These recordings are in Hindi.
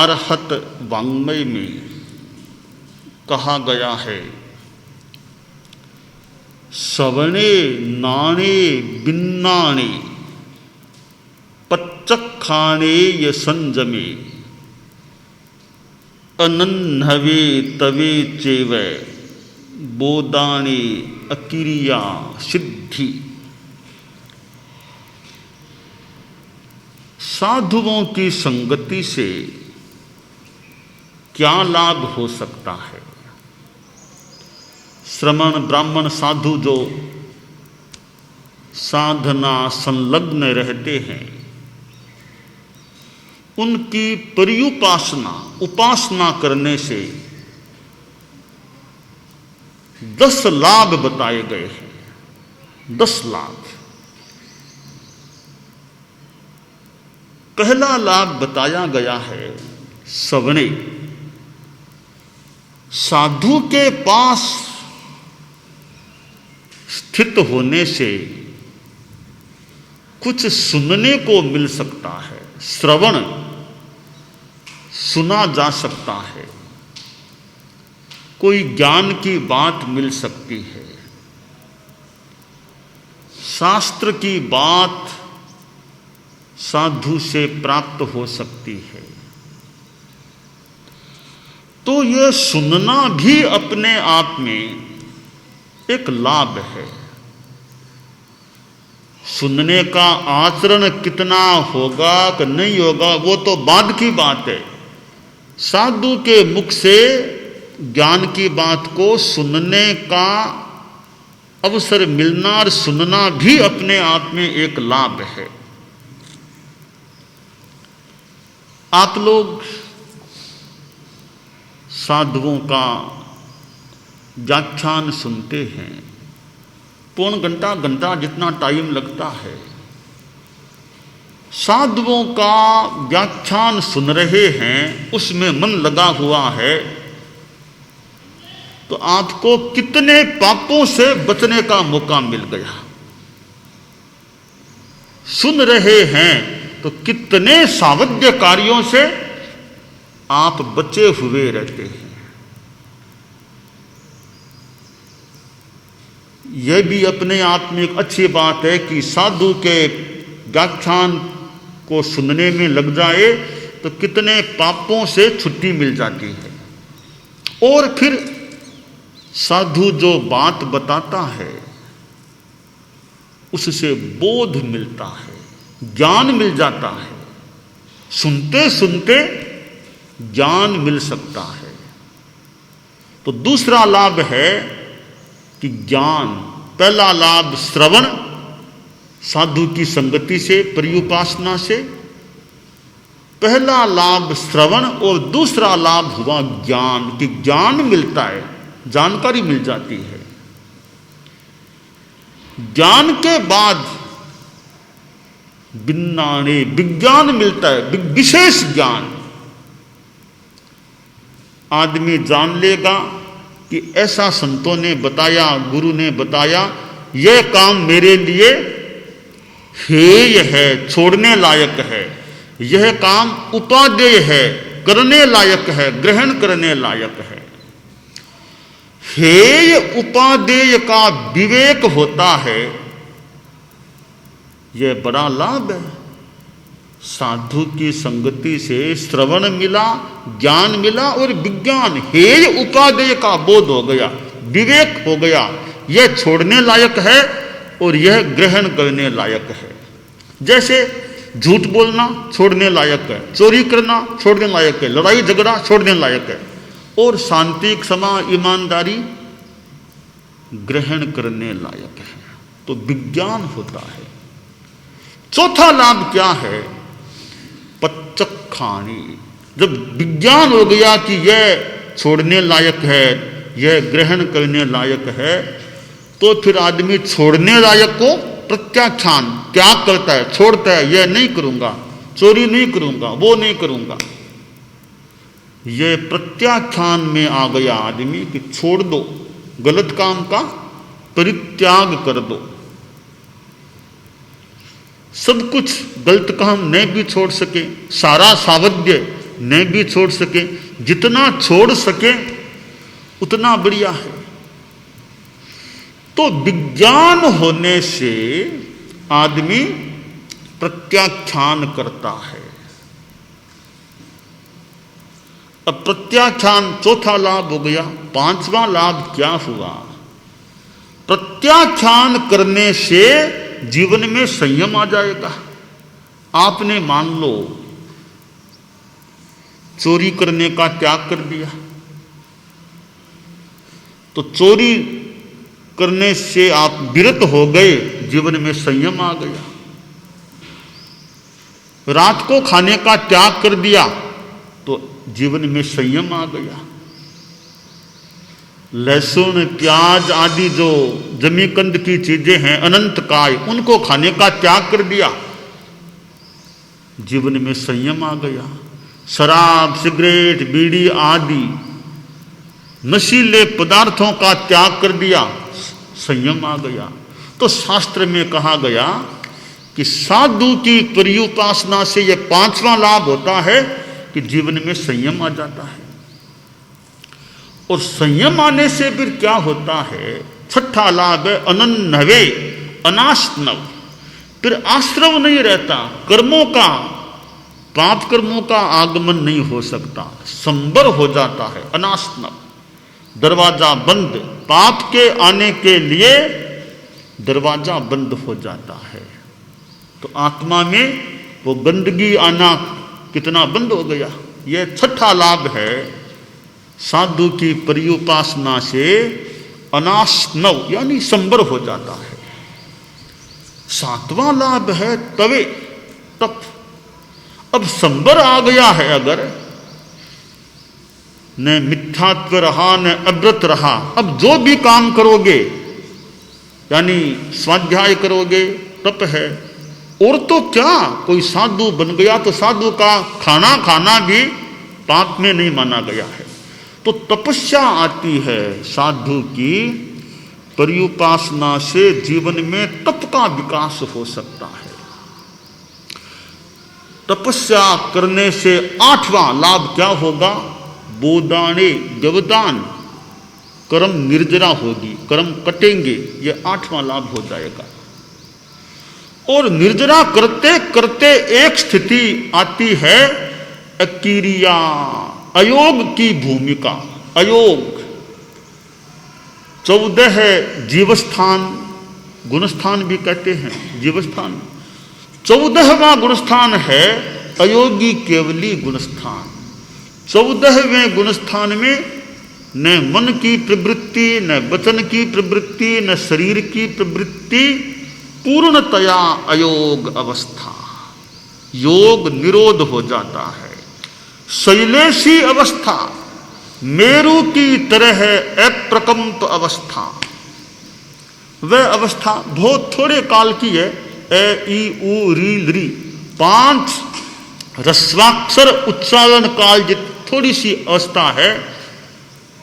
अरहत वाङ्मय में कहा गया है, सवणे नाणे बिन्नाणे पच्चखाणे य संजमे अनन्हवे तवे चेव बोदाने अकिरिया सिद्धि। साधुओं की संगति से क्या लाभ हो सकता है? श्रमण ब्राह्मण साधु जो साधना संलग्न रहते हैं, उनकी पर्युपासना उपासना करने से 10 लाभ बताए गए हैं। 10 लाभ। पहला लाभ बताया गया है सवणे। साधु के पास स्थित होने से कुछ सुनने को मिल सकता है। श्रवण, सुना जा सकता है, कोई ज्ञान की बात मिल सकती है, शास्त्र की बात साधु से प्राप्त हो सकती है। तो यह सुनना भी अपने आप में एक लाभ है। सुनने का आचरण कितना होगा कि नहीं होगा वो तो बाद की बात है। साधु के मुख से ज्ञान की बात को सुनने का अवसर मिलना और सुनना भी अपने आप में एक लाभ है। आप लोग साधुओं का व्याख्यान सुनते हैं, पौन घंटा जितना टाइम लगता है, साधुओं का व्याख्यान सुन रहे हैं, उसमें मन लगा हुआ है, तो आपको कितने पापों से बचने का मौका मिल गया। सुन रहे हैं तो कितने सावध्य कार्यों से आप बचे हुए रहते हैं। यह भी अपने आप में एक अच्छी बात है कि साधु के व्याख्यान को सुनने में लग जाए तो कितने पापों से छुट्टी मिल जाती है। और फिर साधु जो बात बताता है उससे बोध मिलता है, ज्ञान मिल जाता है। सुनते सुनते ज्ञान मिल सकता है। तो दूसरा लाभ है कि ज्ञान। पहला लाभ श्रवण, साधु की संगति से, पर्युपासना से पहला लाभ श्रवण, और दूसरा लाभ हुआ ज्ञान, कि ज्ञान मिलता है, जानकारी मिल जाती है। ज्ञान के बाद बिन्नाणे विज्ञान मिलता है, विशेष ज्ञान। आदमी जान लेगा कि ऐसा संतों ने बताया, गुरु ने बताया, यह काम मेरे लिए हेय है, छोड़ने लायक है, यह काम उपादेय है, करने लायक है, ग्रहण करने लायक है। हेय उपादेय का विवेक होता है, यह बड़ा लाभ है। साधु की संगति से श्रवण मिला, ज्ञान मिला और विज्ञान, हेय उपादेय का बोध हो गया, विवेक हो गया। यह छोड़ने लायक है और यह ग्रहण करने लायक है। जैसे झूठ बोलना छोड़ने लायक है, चोरी करना छोड़ने लायक है, लड़ाई झगड़ा छोड़ने लायक है, और शांति, क्षमा, ईमानदारी ग्रहण करने लायक है। तो विज्ञान होता है। चौथा लाभ क्या है? पच्चखाणी। जब विज्ञान हो गया कि यह छोड़ने लायक है, यह ग्रहण करने लायक है, तो फिर आदमी छोड़ने लायक को प्रत्याख्यान त्याग करता है, छोड़ता है। यह नहीं करूंगा, चोरी नहीं करूंगा, वो नहीं करूंगा। यह प्रत्याख्यान में आ गया आदमी कि छोड़ दो, गलत काम का परित्याग कर दो। सब कुछ गलत काम नहीं भी छोड़ सके, सारा सावध्य न भी छोड़ सके, जितना छोड़ सके उतना बढ़िया है। तो विज्ञान होने से आदमी प्रत्याख्यान करता है। अब प्रत्याख्यान चौथा लाभ हो गया। पांचवा लाभ क्या हुआ? प्रत्याख्यान करने से जीवन में संयम आ जाएगा। आपने मान लो चोरी करने का त्याग कर दिया, तो चोरी करने से आप विरत हो गए, जीवन में संयम आ गया। रात को खाने का त्याग कर दिया तो जीवन में संयम आ गया। लहसुन प्याज आदि जो जमीकंद की चीजें हैं अनंत काय, उनको खाने का त्याग कर दिया, जीवन में संयम आ गया। शराब सिगरेट बीड़ी आदि नशीले पदार्थों का त्याग कर दिया, संयम आ गया। तो शास्त्र में कहा गया कि साधु की पर्युपासना से यह पांचवा लाभ होता है कि जीवन में संयम आ जाता है। और संयम आने से फिर क्या होता है? छठा लाभ है अनन्नवे अनाश्नव। फिर आश्रव नहीं रहता, कर्मों का पाप कर्मों का आगमन नहीं हो सकता, संबर हो जाता है। अनाश्नव दरवाजा बंद, पाप के आने के लिए दरवाजा बंद हो जाता है। तो आत्मा में वो गंदगी आना कितना बंद हो गया। यह छठा लाभ है साधु की पर्युपासना से अनाश्नव यानी संबर हो जाता है। सातवां लाभ है तवे तप। अब संबर आ गया है, अगर न मिथ्यात्व रहा न अव्रत रहा, अब जो भी काम करोगे यानी स्वाध्याय करोगे तप है। और तो क्या, कोई साधु बन गया तो साधु का खाना खाना भी पाप में नहीं माना गया है। तो तपस्या आती है साधु की पर्युपासना से, जीवन में तप का विकास हो सकता है। तपस्या करने से आठवां लाभ क्या होगा? बोदाने व्यवदान, कर्म निर्जरा होगी, कर्म कटेंगे, यह आठवां लाभ हो जाएगा। और निर्जरा करते करते एक स्थिति आती है अकिरिया, अयोग की भूमिका। अयोग 14 जीवस्थान, गुणस्थान भी कहते हैं जीवस्थान। 14वां गुणस्थान है अयोगी केवली गुणस्थान। 14वें गुणस्थान में न मन की प्रवृत्ति, न वचन की प्रवृत्ति, न शरीर की प्रवृत्ति, पूर्णतया अयोग अवस्था, योग निरोध हो जाता है। शैलेशी अवस्था, मेरु की तरह अप्रकंप अवस्था, वह अवस्था बहुत थोड़े काल की है। ए ई उ री ली 5 रस्वाक्षर उच्चारण काल जित थोड़ी सी अवस्था है।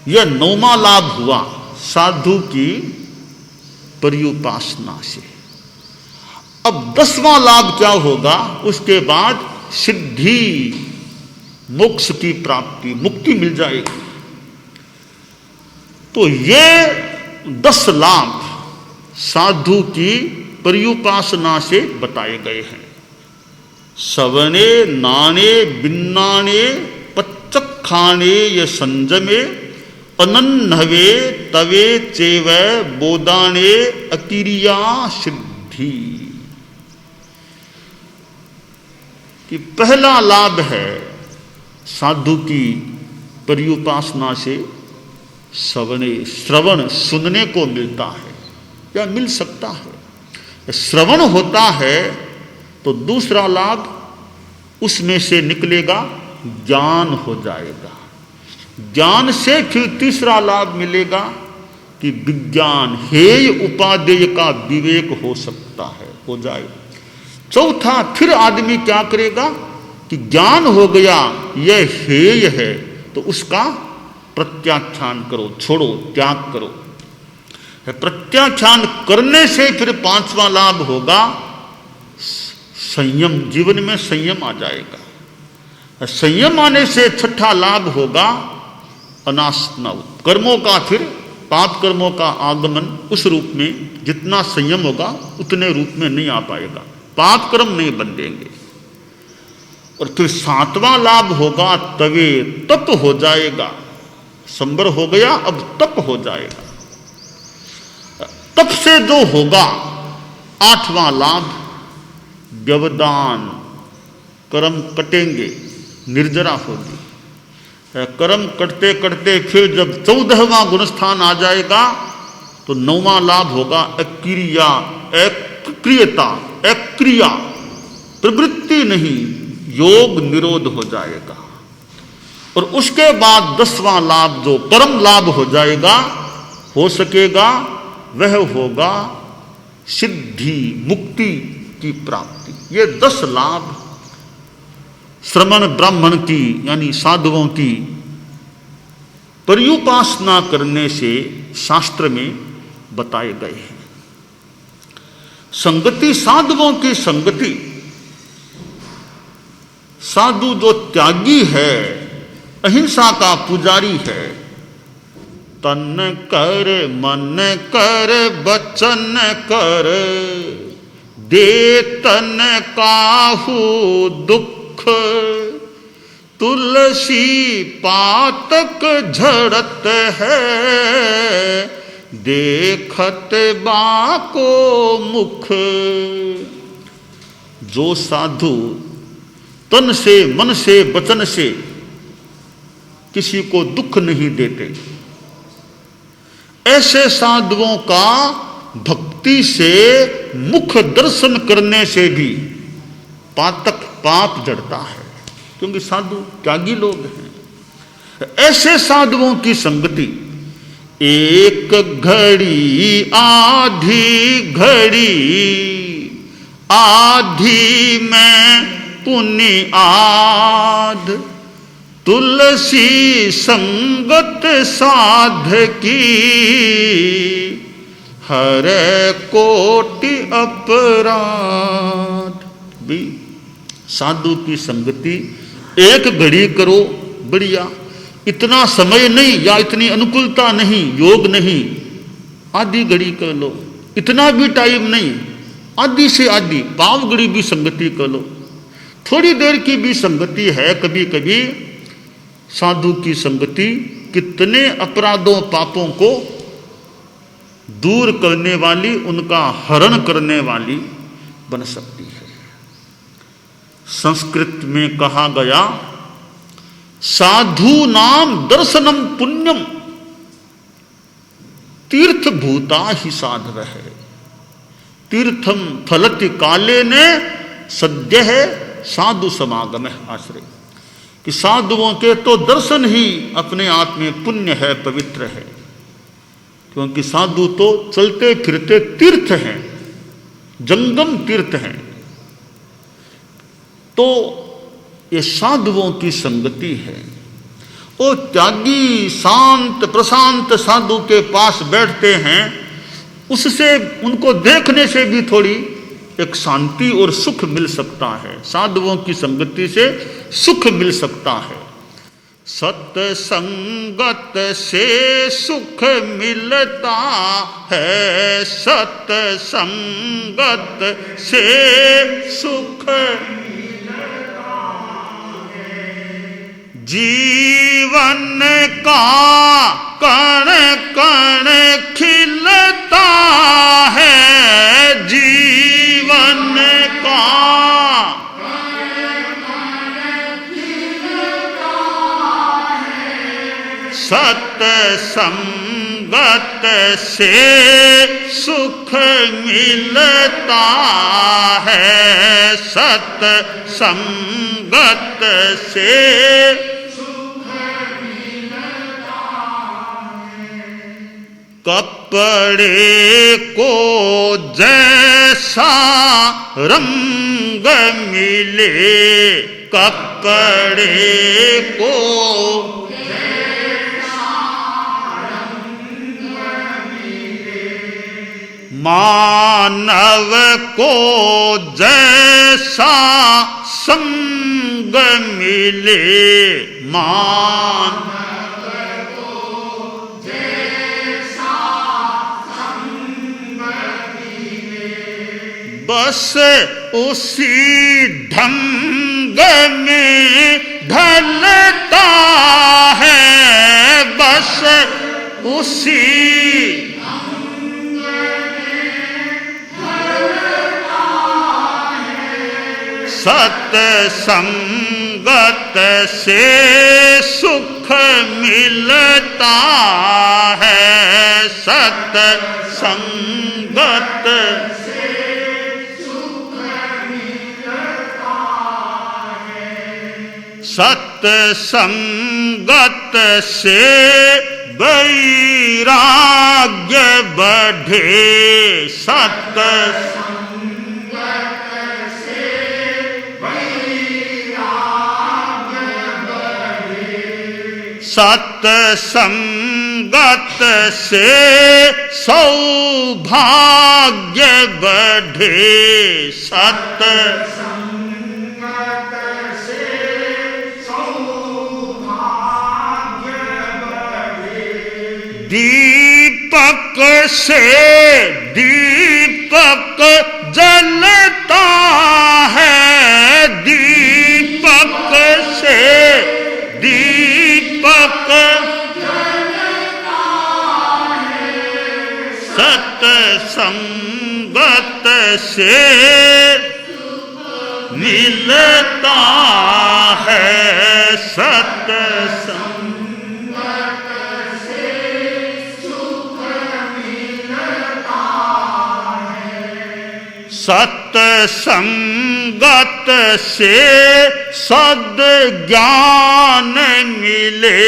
यह 9वां लाभ हुआ साधु की पर्युपासना से। अब 10वां लाभ क्या होगा? उसके बाद सिद्धि, मोक्ष की प्राप्ति, मुक्ति मिल जाएगी। तो ये 10 लाभ साधु की पर्युपासना से बताए गए हैं। सवने नाने बिन्नाने पच्चखाने य संजमे अनन्नवे तवे चेव बोदाने अकिरिया सिद्धि। कि पहला लाभ है साधु की पर्युपासना से श्रवण सुनने को मिलता है या मिल सकता है। श्रवण होता है तो दूसरा लाभ उसमें से निकलेगा, ज्ञान हो जाएगा। ज्ञान से फिर तीसरा लाभ मिलेगा कि विज्ञान, हेय उपादेय का विवेक हो सकता है, हो जाए। चौथा, फिर आदमी क्या करेगा कि ज्ञान हो गया, यह हेय है, तो उसका प्रत्याख्यान करो, छोड़ो, त्याग करो। प्रत्याख्यान करने से फिर 5वां लाभ होगा संयम, जीवन में संयम आ जाएगा। संयम आने से छठा लाभ होगा अनासनावत, कर्मों का फिर पाप कर्मों का आगमन उस रूप में जितना संयम होगा उतने रूप में नहीं आ पाएगा, पाप कर्म नहीं बंधेंगे। और फिर सातवां लाभ होगा तवे तप हो जाएगा, संबर हो गया अब तप हो जाएगा। तप से जो होगा आठवां लाभ व्यवधान, कर्म कटेंगे, निर्जरा होगी। कर्म करते करते फिर जब 14वां गुणस्थान आ जाएगा तो 9वां लाभ होगा अक्रिया, अक्रियता, अक्रिया, प्रवृत्ति नहीं, योग निरोध हो जाएगा। और उसके बाद 10वां लाभ जो परम लाभ हो जाएगा, हो सकेगा, वह होगा सिद्धि, मुक्ति की प्राप्ति। ये 10 लाभ श्रमण ब्राह्मण की यानी साधुओं की पर्युपासना करने से शास्त्र में बताए गए हैं। संगति, साधुओं की संगति, साधु जो त्यागी है, अहिंसा का पुजारी है, तन कर मन कर वचन कर, दे तन काहू दुख, तुलसी पातक झड़त है, देखत बाको मुख। जो साधु तन से, मन से, वचन से किसी को दुख नहीं देते, ऐसे साधुओं का भक्ति से मुख दर्शन करने से भी पातक, पाप जड़ता है, क्योंकि साधु त्यागी लोग हैं। ऐसे साधुओं की संगति, एक घड़ी आधी घड़ी, आधी में पुनि आध, तुलसी संगत साध की, हरे कोटि अपराध। भी साधु की संगति एक घड़ी करो, बढ़िया, इतना समय नहीं या इतनी अनुकूलता नहीं, योग नहीं, आधी घड़ी कर लो, इतना भी टाइम नहीं, आधी से आधी पाव घड़ी भी संगति कर लो, थोड़ी देर की भी संगति है। कभी कभी साधु की संगति कितने अपराधों पापों को दूर करने वाली, उनका हरण करने वाली बन सकती है। संस्कृत में कहा गया, साधु नाम दर्शनम पुण्यम, तीर्थ भूता ही साधव है, तीर्थम फलति काले ने सद्य है साधु समागम आश्रय। कि साधुओं के तो दर्शन ही अपने आप में पुण्य है, पवित्र है, क्योंकि साधु तो चलते फिरते तीर्थ हैं, जंगम तीर्थ हैं। तो ये साधुओं की संगति है। वो त्यागी शांत प्रशांत साधु के पास बैठते हैं, उससे उनको देखने से भी थोड़ी एक शांति और सुख मिल सकता है। साधुओं की संगति से सुख मिल सकता है। सत्संगत से सुख मिलता है, सत्संगत से सुख जीवन का कण कण खिलता है, जीवन का सत्संगत से सुख मिलता है, सत्संगत से सुख मिलता है। कपड़े को जैसा रंग मिले, कपड़े को मानव को जैसा संग मिले मान बस उसी ढंग में ढलता है, बस उसी सत्संगत से सुख मिलता है, सत्संगत से सुख मिलता है, सत्संगत से वैराग्य बढ़े, सत्संगत सत्संगत से सौभाग्य बढ़े, सत्संगत से सौभाग्य बढ़े, दीपक से दीपक जलता है, दीपक से दीपक जलता है, सत्संगत से मिलता है, सत्संगत से सुख मिलता है, सत्संगत से सद्ज्ञान मिले,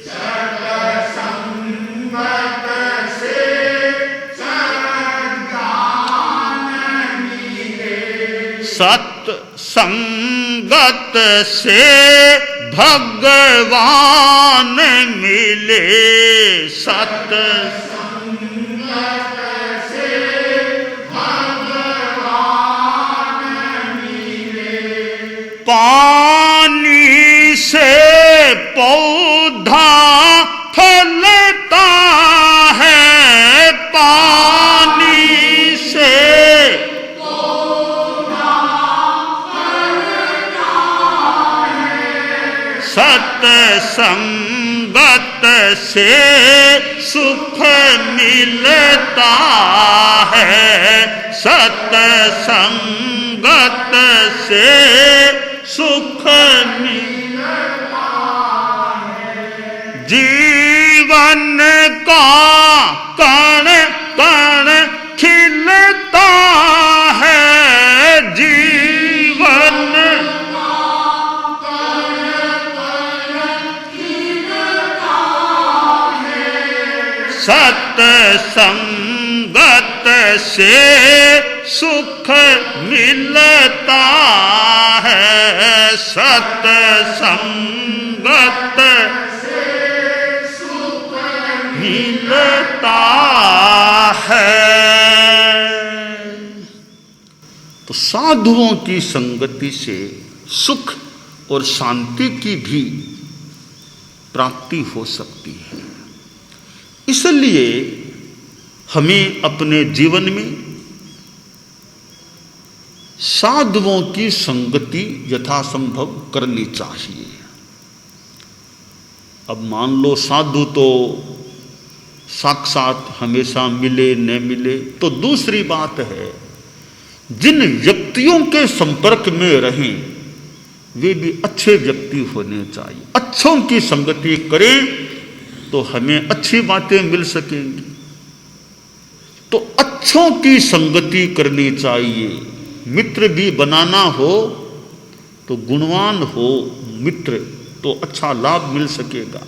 सत्संगत से सद्ज्ञान मिले, सत्संगत से भगवान मिले, सत्संगत से भगवान मिले, पानी से पौधा फलता है, पानी से पौधा फलता है, सत्संगत से सुख मिलता है, सत्संगत से सुख मिलता है, जीवन का कण कण खिलता है, जीवन का कण कण खिलता है, सत्संगत से सुख मिलता है, सत्संगत से सुख मिलता है। तो साधुओं की संगति से सुख और शांति की भी प्राप्ति हो सकती है। इसलिए हमें अपने जीवन में साधुओं की संगति यथासंभव करनी चाहिए। अब मान लो साधु तो साक्षात हमेशा मिले न मिले तो दूसरी बात है, जिन व्यक्तियों के संपर्क में रहें वे भी अच्छे व्यक्ति होने चाहिए। अच्छों की संगति करें तो हमें अच्छी बातें मिल सकेंगी। तो अच्छों की संगति करनी चाहिए। मित्र भी बनाना हो तो गुणवान हो मित्र, तो अच्छा लाभ मिल सकेगा।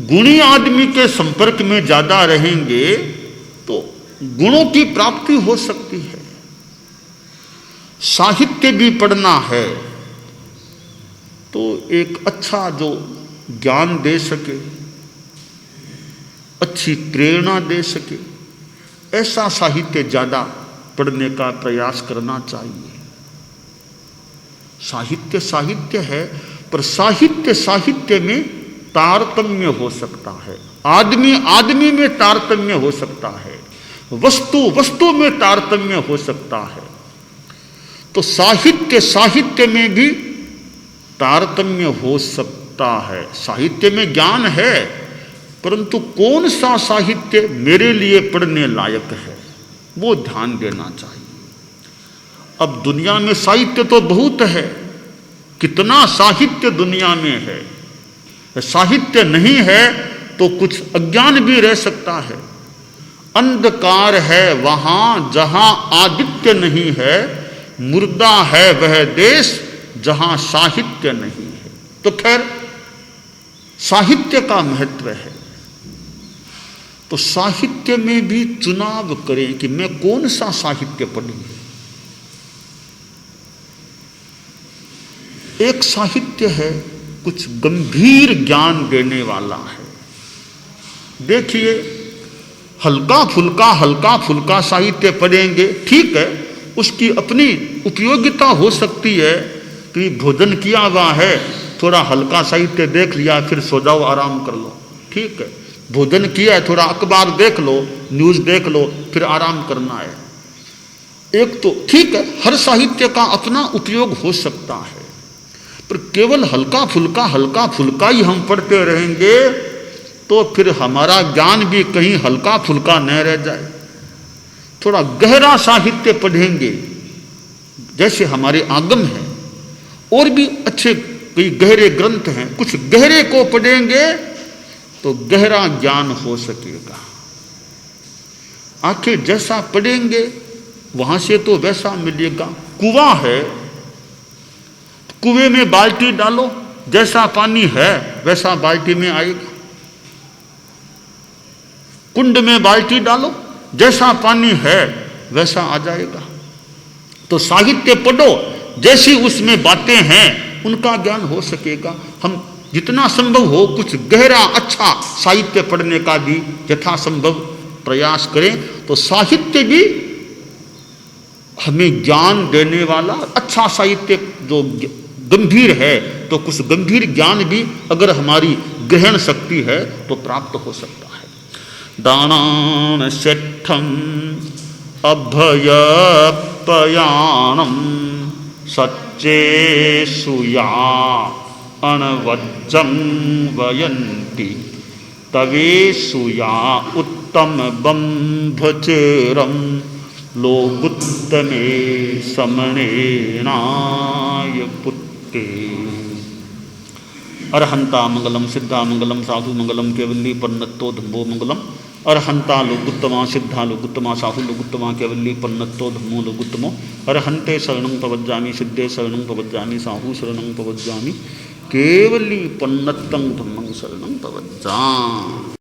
गुणी आदमी के संपर्क में ज्यादा रहेंगे तो गुणों की प्राप्ति हो सकती है। साहित्य भी पढ़ना है तो एक अच्छा जो ज्ञान दे सके, अच्छी प्रेरणा दे सके, ऐसा साहित्य ज़्यादा पढ़ने का प्रयास करना चाहिए। साहित्य साहित्य है, पर साहित्य साहित्य में तारतम्य हो सकता है, आदमी आदमी में तारतम्य हो सकता है, वस्तु वस्तु में तारतम्य हो सकता है। तो साहित्य साहित्य में भी तारतम्य हो सकता है। साहित्य में ज्ञान है, परंतु कौन सा साहित्य मेरे लिए पढ़ने लायक है, वो ध्यान देना चाहिए। अब दुनिया में साहित्य तो बहुत है, कितना साहित्य दुनिया में है। साहित्य नहीं है तो कुछ अज्ञान भी रह सकता है। अंधकार है वहां जहां आदित्य नहीं है, मुर्दा है वह देश जहां साहित्य नहीं है। तो खैर साहित्य का महत्व है। तो साहित्य में भी चुनाव करें कि मैं कौन सा साहित्य पढ़ूं। एक साहित्य है कुछ गंभीर ज्ञान देने वाला है। देखिए, हल्का फुल्का साहित्य पढ़ेंगे, ठीक है, उसकी अपनी उपयोगिता हो सकती है कि भोजन किया हुआ है, थोड़ा हल्का साहित्य देख लिया, फिर सो जाओ, आराम कर लो, ठीक है। भोजन किया है, थोड़ा अखबार देख लो, न्यूज़ देख लो, फिर आराम करना है। एक तो ठीक है, हर साहित्य का अपना उपयोग हो सकता है, पर केवल हल्का फुल्का ही हम पढ़ते रहेंगे तो फिर हमारा ज्ञान भी कहीं हल्का फुल्का न रह जाए। थोड़ा गहरा साहित्य पढ़ेंगे, जैसे हमारे आगम है, और भी अच्छे कई गहरे ग्रंथ हैं, कुछ गहरे को पढ़ेंगे तो गहरा ज्ञान हो सकेगा। आखिर जैसा पढ़ेंगे वहां से तो वैसा मिलेगा। कुआं है, कुएं में बाल्टी डालो, जैसा पानी है वैसा बाल्टी में आएगा। कुंड में बाल्टी डालो, जैसा पानी है वैसा आ जाएगा। तो साहित्य पढ़ो, जैसी उसमें बातें हैं उनका ज्ञान हो सकेगा। हम जितना संभव हो कुछ गहरा अच्छा साहित्य पढ़ने का भी यथासंभव प्रयास करें, तो साहित्य भी हमें ज्ञान देने वाला अच्छा साहित्य जो गंभीर है, तो कुछ गंभीर ज्ञान भी अगर हमारी ग्रहण शक्ति है तो प्राप्त हो सकता है। दानान सेठम अभयपयाणम सच्चे सुया अनवज्जं वयन्ति तवे सुया उत्तम बंभचेरम लोगुत्तमे समनेनाय पुत्ते। अरहंता मंगलम सिद्धा मंगलम साधु मंगलम केवली पन्नत्तो धम्मो मंगलम। अरहंता लोगुत्तमा सिद्धा लोगुत्तमा साधु लोगुत्तमा केवली पन्नत्तो धम्मो लोगुत्तमो। अरहंते शरणं प्रवज्जामि सिद्धे शरणं प्रवज्जामि साहु शरणं प्रवज्जामि केवली पन्नत्तं धम्मं शरणं प्रवज्जामि।